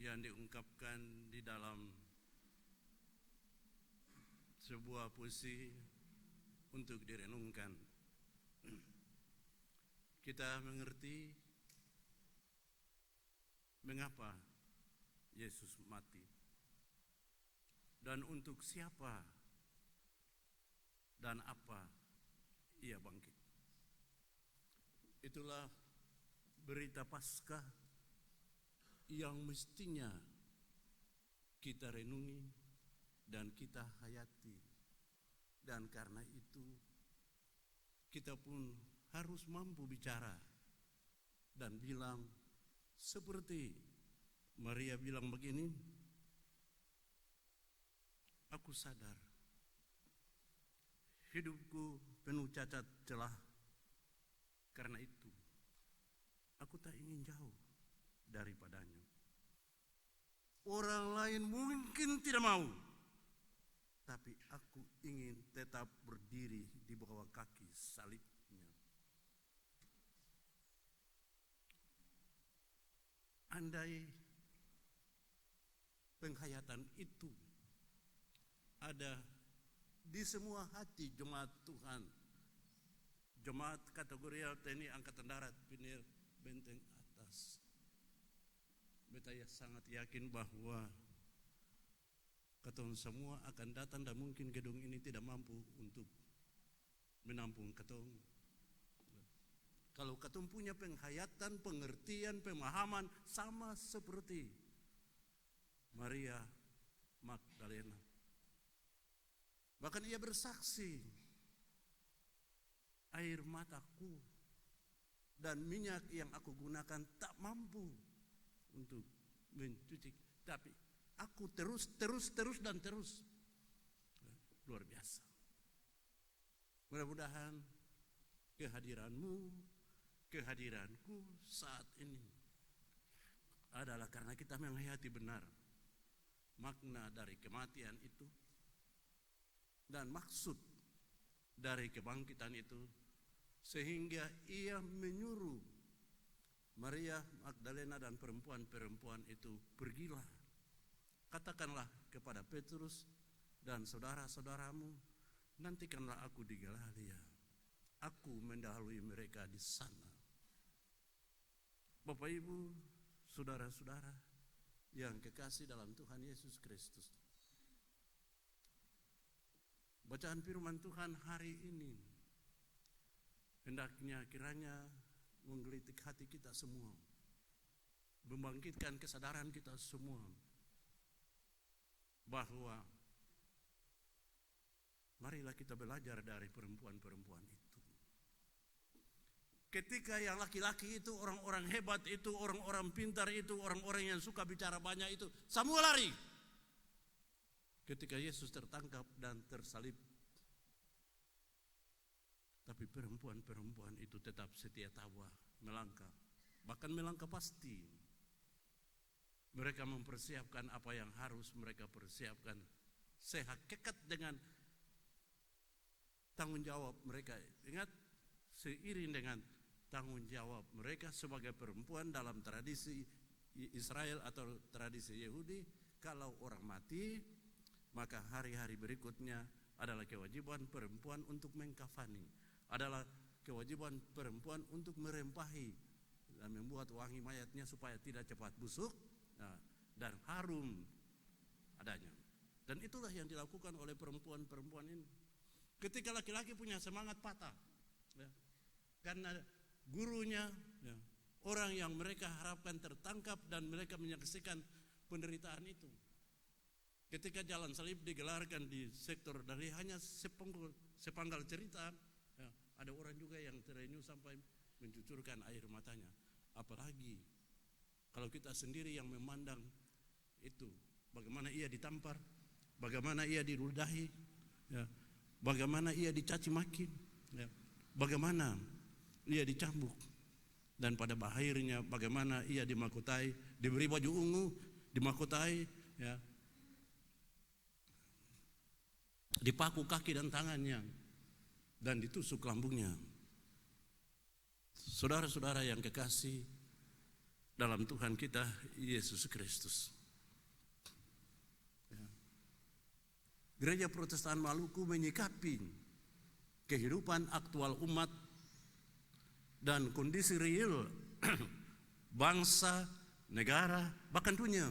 yang diungkapkan di dalam sebuah puisi untuk direnungkan. Kita mengerti mengapa Yesus mati dan untuk siapa dan apa Ia bangkit. Itulah berita Paskah yang mestinya kita renungi dan kita hayati. Dan karena itu kita pun harus mampu bicara dan bilang seperti Maria bilang begini, aku sadar hidupku penuh cacat celah, karena itu aku tak ingin jauh daripadanya. Orang lain mungkin tidak mau, tapi aku ingin tetap berdiri di bawah kaki salibnya. Andai penghayatan itu ada di semua hati jemaat Tuhan, jemaat kategori TNI Angkatan Darat Pinir Benteng Atas, betaya sangat yakin bahwa ketong semua akan datang dan mungkin gedung ini tidak mampu untuk menampung ketong. Kalau ketong punya penghayatan, pengertian, pemahaman sama seperti Maria Magdalena. Bahkan ia bersaksi, air mataku dan minyak yang aku gunakan tak mampu untuk mencuci, tapi aku terus dan terus. Luar biasa. Mudah-mudahan kehadiranmu, kehadiranku saat ini adalah karena kita menghayati benar makna dari kematian itu dan maksud dari kebangkitan itu, sehingga ia menyuruh Maria Magdalena dan perempuan-perempuan itu, pergilah, katakanlah kepada Petrus dan saudara-saudaramu, nantikanlah aku di Galilea, aku mendahului mereka di sana. Bapak Ibu, saudara-saudara yang kekasih dalam Tuhan Yesus Kristus, bacaan firman Tuhan hari ini hendaknya kiranya menggelitik hati kita semua, membangkitkan kesadaran kita semua bahwa marilah kita belajar dari perempuan-perempuan itu. Ketika yang laki-laki itu, orang-orang hebat itu, orang-orang pintar itu, orang-orang yang suka bicara banyak itu, semua lari. Ketika Yesus tertangkap dan tersalib, tapi perempuan-perempuan itu tetap setia tawa, melangkah, bahkan melangkah pasti. Mereka mempersiapkan apa yang harus mereka persiapkan, sehakikat dengan tanggung jawab mereka. Ingat, seiring dengan tanggung jawab mereka sebagai perempuan dalam tradisi Israel atau tradisi Yahudi, kalau orang mati, maka hari-hari berikutnya adalah kewajiban perempuan untuk mengkafani, adalah kewajiban perempuan untuk merempahi dan membuat wangi mayatnya supaya tidak cepat busuk dan harum adanya. Dan itulah yang dilakukan oleh perempuan-perempuan ini. Ketika laki-laki punya semangat patah, karena gurunya, orang yang mereka harapkan tertangkap dan mereka menyaksikan penderitaan itu. Ketika jalan salib digelarkan di sektor dari hanya sepanggal cerita, ada orang juga yang terenyuh sampai mencucurkan air matanya. Apalagi kalau kita sendiri yang memandang itu, bagaimana ia ditampar, bagaimana ia diludahi, bagaimana ia dicaci maki, bagaimana ia dicambuk, dan pada akhirnya bagaimana ia dimakotai, diberi baju ungu, dimakotai, dipaku kaki dan tangannya, dan ditusuk lambungnya. Saudara-saudara yang kekasih dalam Tuhan kita Yesus Kristus, Gereja Protestan Maluku menyikapi kehidupan aktual umat dan kondisi real bangsa, negara, bahkan dunia.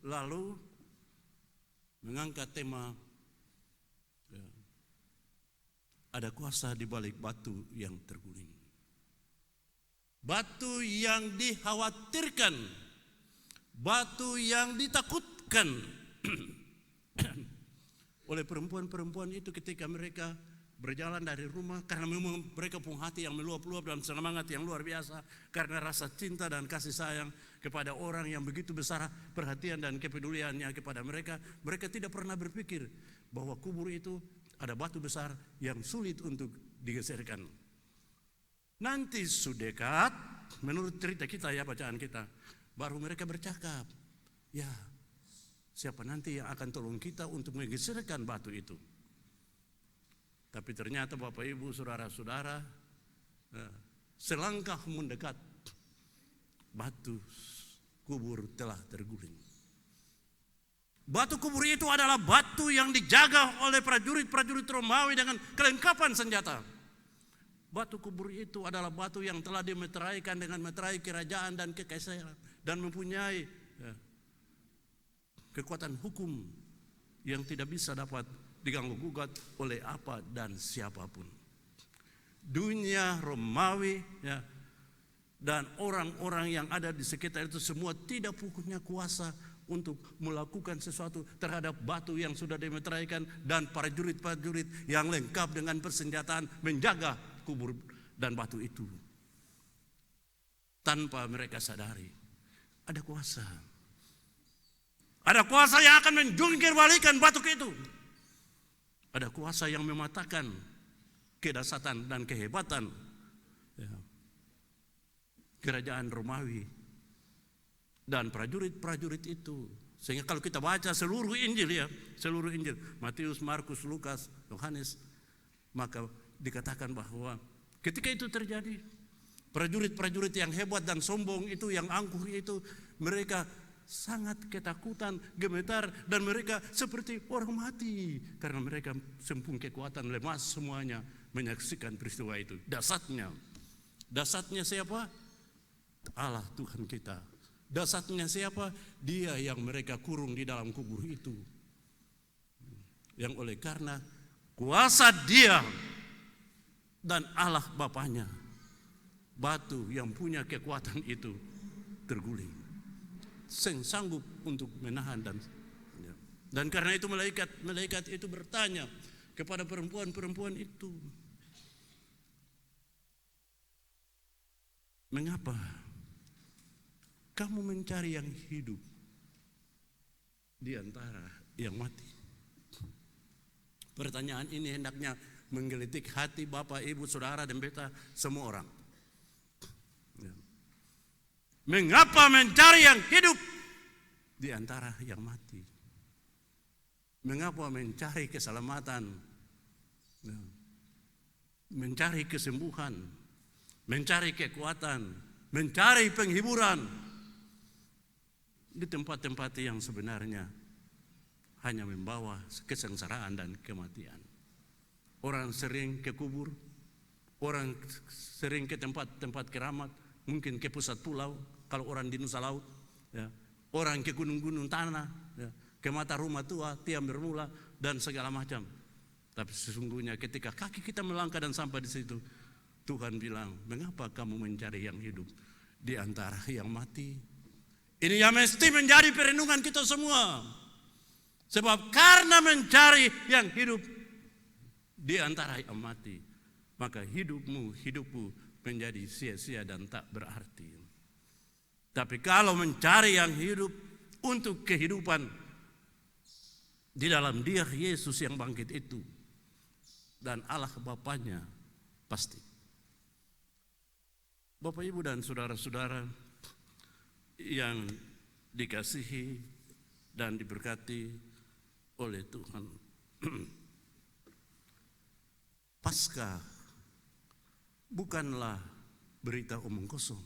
Lalu mengangkat tema ada kuasa di balik batu yang terguling. Batu yang dikhawatirkan, batu yang ditakutkan oleh perempuan-perempuan itu ketika mereka berjalan dari rumah, karena memang mereka punya hati yang meluap-luap dan semangat yang luar biasa karena rasa cinta dan kasih sayang kepada orang yang begitu besar perhatian dan kepeduliannya kepada mereka. Mereka tidak pernah berpikir bahwa kubur itu ada batu besar yang sulit untuk digeserkan. Nanti sudah dekat, menurut cerita kita ya, bacaan kita, baru mereka bercakap, ya siapa nanti yang akan tolong kita untuk menggeserkan batu itu. Tapi ternyata Bapak Ibu, saudara-saudara, selangkah mendekat, batu kubur telah terguling. Batu kubur itu adalah batu yang dijaga oleh prajurit-prajurit Romawi dengan kelengkapan senjata. Batu kubur itu adalah batu yang telah dimeteraikan dengan meterai kerajaan dan kekaisaran dan mempunyai kekuatan hukum yang tidak bisa dapat diganggu gugat oleh apa dan siapapun. Dunia Romawi ya, dan orang-orang yang ada di sekitar itu semua tidak punya kuasa untuk melakukan sesuatu terhadap batu yang sudah dimeteraikan dan prajurit-prajurit yang lengkap dengan persenjataan menjaga kubur dan batu itu. Tanpa mereka sadari ada kuasa. Ada kuasa yang akan menjungkir balikan batu itu. Ada kuasa yang mematahkan kedahsyatan dan kehebatan kerajaan Romawi dan prajurit-prajurit itu. Sehingga kalau kita baca seluruh Injil ya, seluruh Injil, Matius, Markus, Lukas, Yohanes, maka dikatakan bahwa ketika itu terjadi, prajurit-prajurit yang hebat dan sombong itu, yang angkuh itu, mereka sangat ketakutan, gemetar, dan mereka seperti orang mati karena mereka sempung kekuatan, lemas semuanya menyaksikan peristiwa itu. Dasarnya siapa? Allah Tuhan kita. Dasarnya siapa? Dia yang mereka kurung di dalam kubur itu. Yang oleh karena kuasa Dia dan Allah Bapaknya, batu yang punya kekuatan itu terguling. Sanggup untuk menahan dan karena itu malaikat itu bertanya kepada perempuan-perempuan itu, mengapa kamu mencari yang hidup di antara yang mati? Pertanyaan ini hendaknya menggelitik hati Bapak, Ibu, Saudara, dan beta semua orang. Mengapa mencari yang hidup di antara yang mati? Mengapa mencari keselamatan, mencari kesembuhan, mencari kekuatan, mencari penghiburan di tempat-tempat yang sebenarnya hanya membawa kesengsaraan dan kematian? Orang sering ke kubur, orang sering ke tempat-tempat keramat, mungkin ke pusat pulau, kalau orang di Nusa Laut, ya. Orang ke gunung-gunung tanah, ya. Ke mata rumah tua, tiang bermula, dan segala macam. Tapi sesungguhnya ketika kaki kita melangkah dan sampai di situ, Tuhan bilang, mengapa kamu mencari yang hidup di antara yang mati? Ini yang mesti menjadi perenungan kita semua. Sebab karena mencari yang hidup di antara yang mati, maka hidupku menjadi sia-sia dan tak berarti. Tapi kalau mencari yang hidup untuk kehidupan di dalam Dia Yesus yang bangkit itu dan Allah Bapaknya, pasti. Bapak, Ibu, dan saudara-saudara yang dikasihi dan diberkati oleh Tuhan, Paskah bukanlah berita omong kosong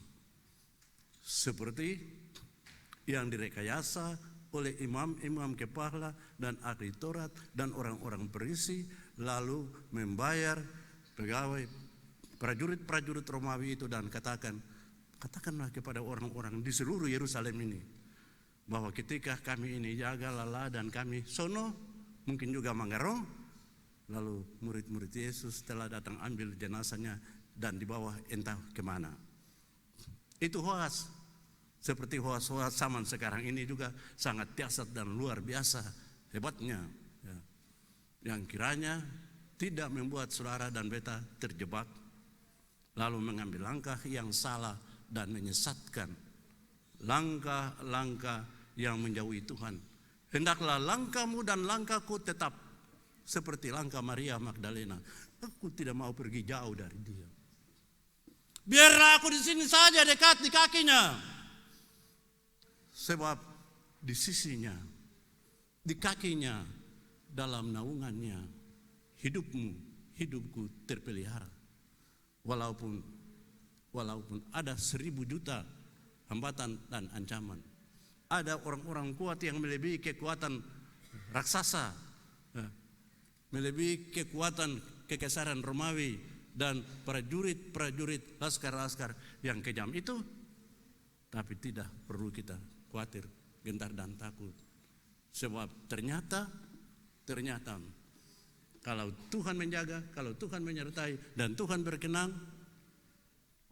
seperti yang direkayasa oleh imam kepala dan ahli Taurat dan orang-orang perisi, lalu membayar pegawai prajurit-prajurit Romawi itu dan katakanlah kepada orang-orang di seluruh Yerusalem ini bahwa ketika kami ini jaga lala dan kami sono, mungkin juga Manggarong, lalu murid-murid Yesus telah datang ambil jenazahnya dan dibawa entah kemana. Itu hoas. Seperti hoas-hoas zaman sekarang ini juga sangat dahsyat dan luar biasa hebatnya, ya. Yang kiranya tidak membuat saudara dan beta terjebak lalu mengambil langkah yang salah dan menyesatkan, langkah-langkah yang menjauhi Tuhan. Hendaklah langkahmu dan langkahku tetap seperti langkah Maria Magdalena. Aku tidak mau pergi jauh dari dia. Biarlah aku di sini saja, dekat di kakinya. Sebab di sisinya, di kakinya, dalam naungannya, hidupku terpelihara. Walaupun ada 1000 juta hambatan dan ancaman. Ada orang-orang kuat yang melebihi kekuatan raksasa, melebihi kekuatan kekaisaran Romawi dan prajurit-prajurit laskar-laskar yang kejam itu. Tapi tidak perlu kita khawatir, gentar dan takut. Sebab ternyata kalau Tuhan menjaga, kalau Tuhan menyertai dan Tuhan berkenan,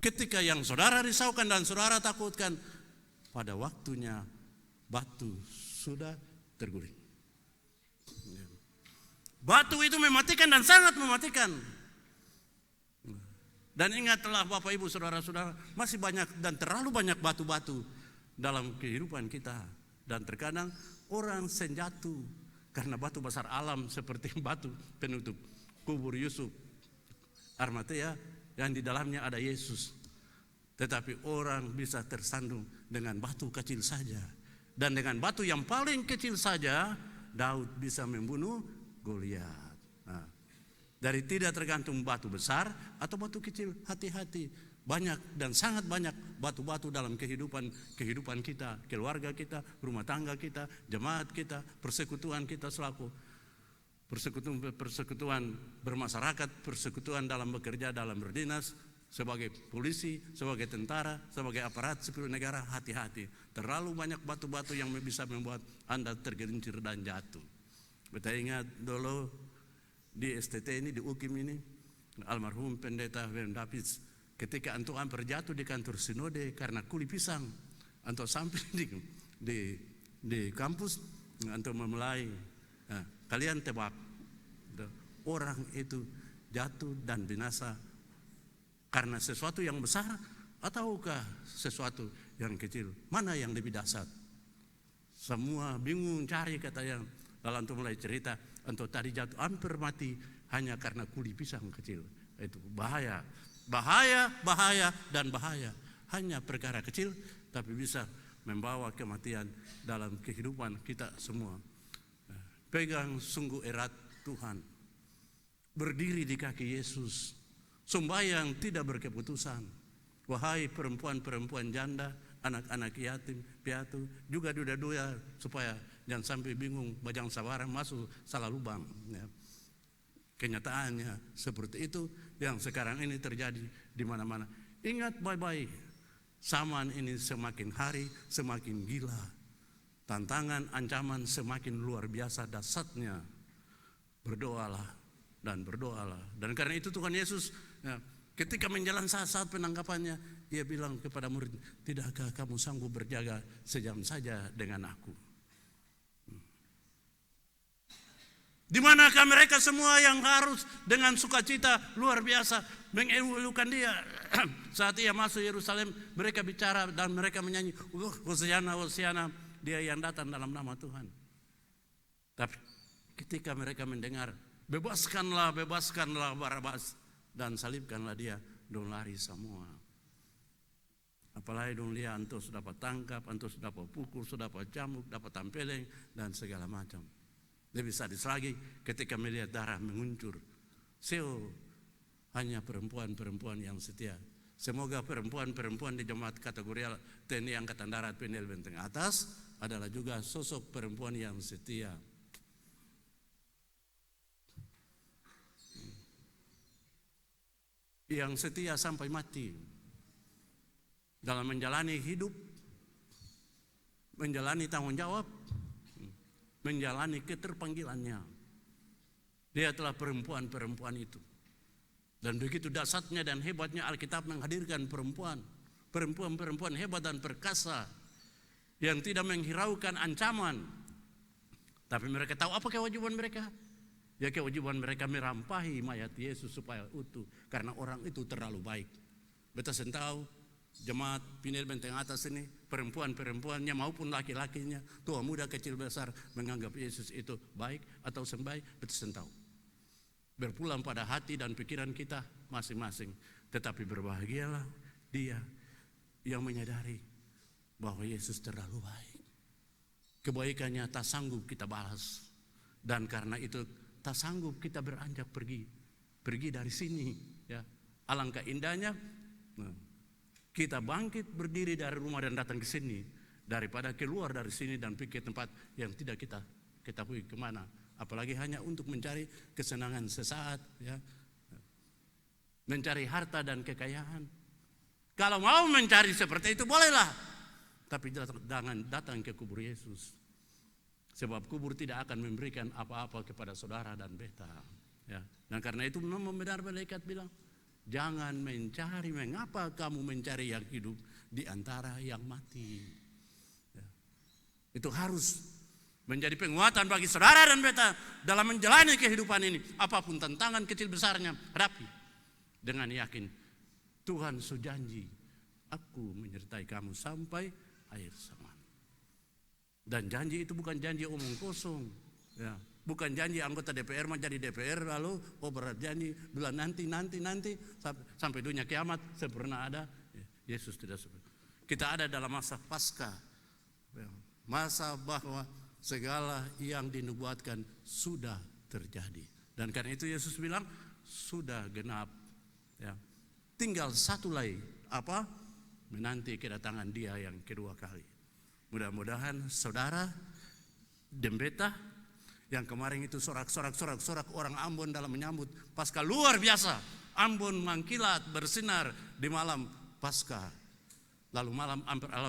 ketika yang saudara risaukan dan saudara takutkan, pada waktunya batu sudah terguling. Batu itu mematikan dan sangat mematikan. Dan ingatlah Bapak Ibu saudara-saudara, masih banyak dan terlalu banyak batu-batu dalam kehidupan kita. Dan terkadang orang senjatuh karena batu besar alam seperti batu penutup kubur Yusuf Arimatea yang di dalamnya ada Yesus. Tetapi orang bisa tersandung dengan batu kecil saja. Dan dengan batu yang paling kecil saja Daud bisa membunuh Goliat. Dari tidak tergantung batu besar atau batu kecil, hati-hati. Banyak dan sangat banyak batu-batu dalam kehidupan kita, keluarga kita, rumah tangga kita, jemaat kita, persekutuan kita selaku persekutuan bermasyarakat, persekutuan dalam bekerja, dalam berdinas, sebagai polisi, sebagai tentara, sebagai aparat sipil negara, hati-hati. Terlalu banyak batu-batu yang bisa membuat Anda tergelincir dan jatuh. Kita ingat dulu di STT ini, di UKIM ini, almarhum pendeta William Davids, ketika antum hampir jatuh di kantor sinode karena kuli pisang, antum sampai di kampus, antum memulai, kalian tebak, orang itu jatuh dan binasa karena sesuatu yang besar ataukah sesuatu yang kecil? Mana yang lebih dahsyat? Semua bingung cari, kata yang. Lalu antum mulai cerita, antum tadi jatuh hampir mati hanya karena kuli pisang kecil. Itu bahaya, dan bahaya. Hanya perkara kecil tapi bisa membawa kematian dalam kehidupan kita semua. Pegang sungguh erat Tuhan. Berdiri di kaki Yesus. Sembahyang tidak berkeputusan. Wahai perempuan-perempuan janda, anak-anak yatim, piatu, juga duda-duda, supaya jangan sampai bingung, bajang sabaran masuk salah lubang. Ya. Kenyataannya seperti itu yang sekarang ini terjadi di mana-mana. Ingat baik-baik, zaman ini semakin hari semakin gila. Tantangan, ancaman semakin luar biasa dahsyatnya. Berdoalah dan berdoalah. Dan karena itu Tuhan Yesus, ya, ketika menjelang saat-saat penangkapannya, dia bilang kepada murid, tidakkah kamu sanggup berjaga sejam saja dengan aku? Di manakah mereka semua yang harus dengan sukacita luar biasa mengeluhkan dia? Saat ia masuk Yerusalem, mereka bicara dan mereka menyanyi, Hosiana, Hosiana, dia yang datang dalam nama Tuhan. Tapi ketika mereka mendengar, bebaskanlah Barabas dan salibkanlah dia, dong lari semua. Apalagi dong lihat antum sudah dapat tangkap, antum sudah dapat pukul, sudah dapat cambuk, dapat tampeleng dan segala macam. Lebih sadis lagi ketika melihat darah menguncur. Hanya perempuan-perempuan yang setia. Semoga perempuan-perempuan di jemaat kategori TNI Angkatan Darat PNL Benteng Atas adalah juga sosok perempuan yang setia. Yang setia sampai mati dalam menjalani hidup, menjalani tanggung jawab, menjalani keterpanggilannya. Dia telah perempuan-perempuan itu. Dan begitu dahsyatnya dan hebatnya Alkitab menghadirkan perempuan hebat dan perkasa yang tidak menghiraukan ancaman. Tapi mereka tahu apa kewajiban mereka? Ya, kewajiban mereka merampahi mayat Yesus supaya utuh, karena orang itu terlalu baik. Beta tahu jemaat Pinel Benteng Atas ini, perempuan-perempuannya maupun laki-lakinya, tua muda kecil besar, menganggap Yesus itu baik atau sembaik. Beta tahu berpulang pada hati dan pikiran kita masing-masing. Tetapi berbahagialah dia yang menyadari bahwa Yesus terlalu baik. Kebaikannya tak sanggup kita balas, dan karena itu tak sanggup kita beranjak pergi dari sini. Ya, alangkah indahnya kita bangkit berdiri dari rumah dan datang ke sini, daripada keluar dari sini dan pergi ke tempat yang tidak kita ketahui kemana, apalagi hanya untuk mencari kesenangan sesaat, ya, mencari harta dan kekayaan. Kalau mau mencari seperti itu bolehlah, tapi jangan datang ke kubur Yesus. Sebab kubur tidak akan memberikan apa-apa kepada saudara dan beta. Ya. Dan karena itu benar malaikat bilang, jangan mencari, mengapa kamu mencari yang hidup di antara yang mati. Ya. Itu harus menjadi penguatan bagi saudara dan beta dalam menjalani kehidupan ini. Apapun tantangan kecil besarnya, hadapi dengan yakin. Tuhan sujanji, aku menyertai kamu sampai akhir zaman. Dan janji itu bukan janji omong kosong, ya. Bukan janji anggota DPR menjadi DPR lalu berjanji bulan nanti sampai dunia kiamat sempurna ada. Yesus tidak seperti. Kita ada dalam masa Paskah, ya. Masa bahwa segala yang dinubuatkan sudah terjadi. Dan karena itu Yesus bilang sudah genap, ya. Tinggal satu lagi, apa? Menanti kedatangan Dia yang kedua kali. Mudah-mudahan saudara dan beta yang kemarin itu sorak orang Ambon dalam menyambut Paskah luar biasa. Ambon mengkilat bersinar di malam Paskah. Lalu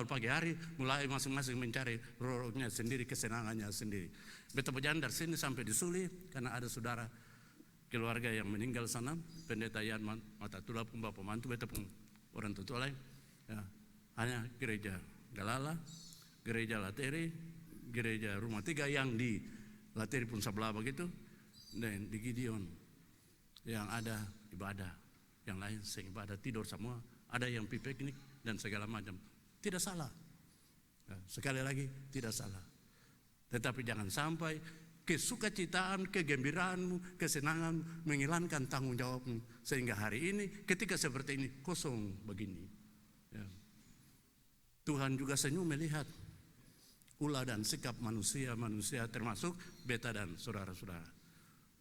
pagi hari mulai masing-masing mencari rohnya sendiri, kesenangannya sendiri. Beta berjalan dari sini sampai di Suli karena ada saudara keluarga yang meninggal sana, pendeta Yan Mata Tula pun bapak mantu, beta pun orang tua lain. Ya, hanya gereja Galala, gereja Lateri, gereja Rumah Tiga yang di Lateri pun sebelah begitu, dan di Gideon yang ada ibadah, yang lain seibadah tidur semua, ada yang piknik dan segala macam. Tidak salah, ya, sekali lagi tidak salah. Tetapi jangan sampai kesukacitaan, kegembiraanmu, kesenangan menghilangkan tanggung jawabmu sehingga hari ini ketika seperti ini kosong begini. Ya. Tuhan juga senyum melihat ulah dan sikap manusia termasuk beta dan saudara-saudara.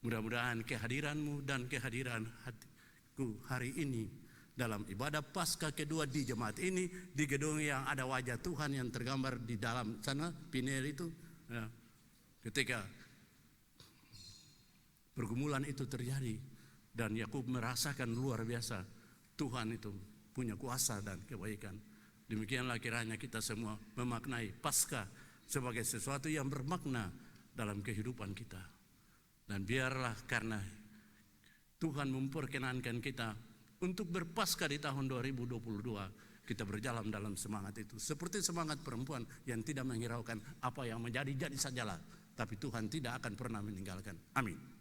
Mudah-mudahan kehadiranmu dan kehadiran hatiku hari ini dalam ibadah Paskah kedua di jemaat ini, di gedung yang ada wajah Tuhan yang tergambar di dalam sana, Pinel itu, ya, ketika pergumulan itu terjadi dan Yakub merasakan luar biasa Tuhan itu punya kuasa dan kebaikan. Demikianlah kiranya kita semua memaknai Paskah sebagai sesuatu yang bermakna dalam kehidupan kita. Dan biarlah karena Tuhan memperkenankan kita untuk berpaskah di tahun 2022, kita berjalan dalam semangat itu. Seperti semangat perempuan yang tidak menghiraukan apa yang menjadi sajalah. Tapi Tuhan tidak akan pernah meninggalkan. Amin.